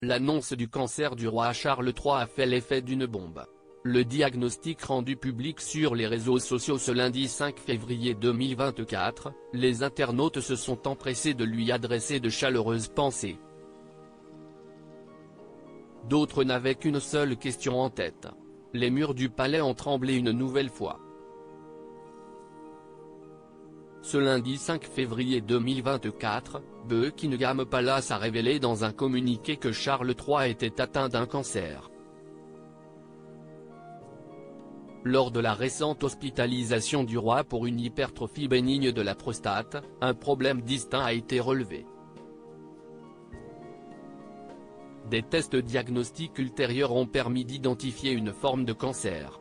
L'annonce du cancer du roi Charles III a fait l'effet d'une bombe. Le diagnostic rendu public sur les réseaux sociaux ce lundi 5 février 2024, les internautes se sont empressés de lui adresser de chaleureuses pensées. D'autres n'avaient qu'une seule question en tête. Les murs du palais ont tremblé une nouvelle fois. Ce lundi 5 février 2024, Buckingham Palace a révélé dans un communiqué que Charles III était atteint d'un cancer. Lors de la récente hospitalisation du roi pour une hypertrophie bénigne de la prostate, un problème distinct a été relevé. Des tests diagnostiques ultérieurs ont permis d'identifier une forme de cancer.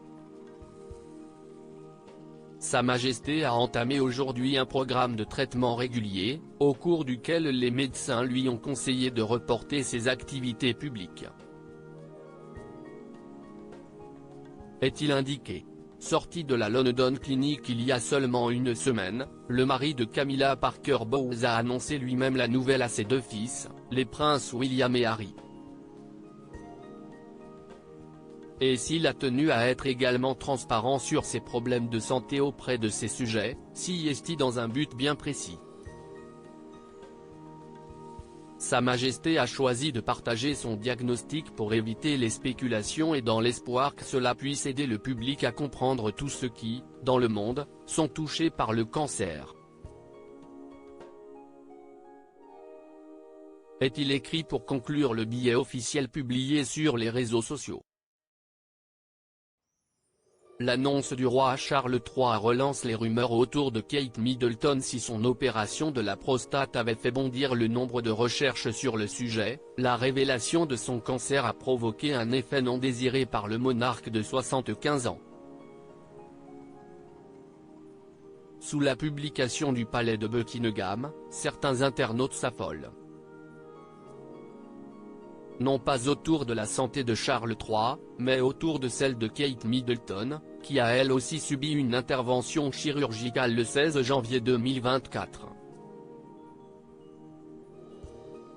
Sa Majesté a entamé aujourd'hui un programme de traitement régulier, au cours duquel les médecins lui ont conseillé de reporter ses activités publiques. Est-il indiqué? Sorti de la London Clinic il y a seulement une semaine, le mari de Camilla Parker Bowles a annoncé lui-même la nouvelle à ses deux fils, les princes William et Harry. Et s'il a tenu à être également transparent sur ses problèmes de santé auprès de ses sujets, si est-il dans un but bien précis. Sa Majesté a choisi de partager son diagnostic pour éviter les spéculations et dans l'espoir que cela puisse aider le public à comprendre tous ceux qui, dans le monde, sont touchés par le cancer. Est-il écrit pour conclure le billet officiel publié sur les réseaux sociaux. L'annonce du roi Charles III relance les rumeurs autour de Kate Middleton si son opération de la prostate avait fait bondir le nombre de recherches sur le sujet. La révélation de son cancer a provoqué un effet non désiré par le monarque de 75 ans. Sous la publication du palais de Buckingham, certains internautes s'affolent. Non pas autour de la santé de Charles III, mais autour de celle de Kate Middleton, qui a elle aussi subi une intervention chirurgicale le 16 janvier 2024.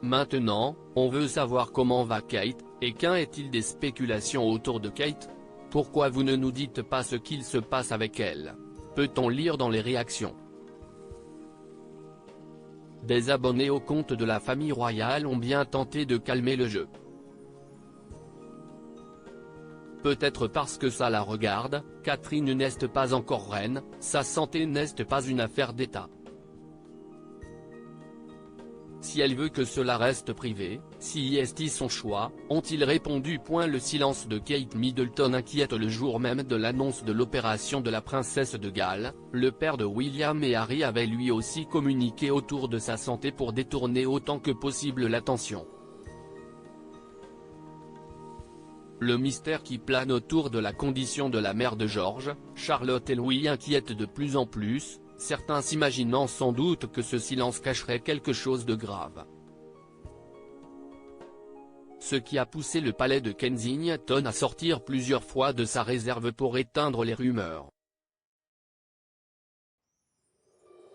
Maintenant, on veut savoir comment va Kate, et qu'en est-il des spéculations autour de Kate? Pourquoi vous ne nous dites pas ce qu'il se passe avec elle? Peut-on lire dans les réactions? Des abonnés au compte de la famille royale ont bien tenté de calmer le jeu. Peut-être parce que ça la regarde, Catherine n'est pas encore reine, sa santé n'est pas une affaire d'État. Si elle veut que cela reste privé, si est son choix, ont-ils répondu. Le silence de Kate Middleton inquiète le jour même de l'annonce de l'opération de la princesse de Galles. Le père de William et Harry avait lui aussi communiqué autour de sa santé pour détourner autant que possible l'attention. Le mystère qui plane autour de la condition de la mère de George, Charlotte et Louis inquiète de plus en plus, certains s'imaginant sans doute que ce silence cacherait quelque chose de grave. Ce qui a poussé le palais de Kensington à sortir plusieurs fois de sa réserve pour éteindre les rumeurs.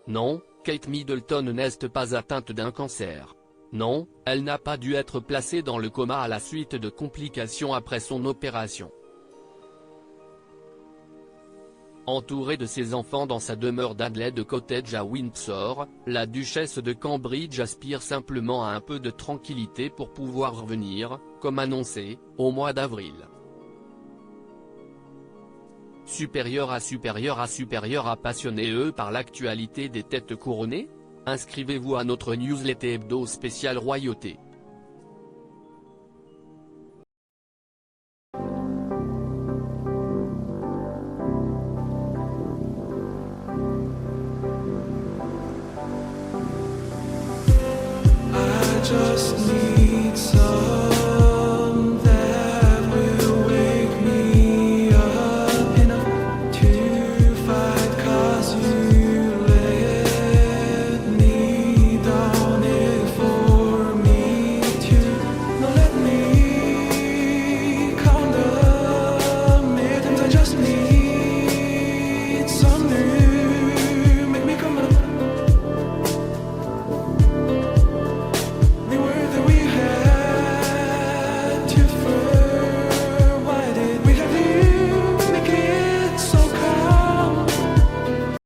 Non, Kate Middleton n'est pas atteinte d'un cancer. Non, elle n'a pas dû être placée dans le coma à la suite de complications après son opération. Entourée de ses enfants dans sa demeure d'Adelaide Cottage à Windsor, la duchesse de Cambridge aspire simplement à un peu de tranquillité pour pouvoir revenir, comme annoncé, au mois d'avril. Supérieur à passionné par l'actualité des têtes couronnées? Inscrivez-vous à notre newsletter hebdo spécial royauté. Just need some that will wake me up enough to fight, 'cause you let me down it for me to not let me count the minutes. I just need some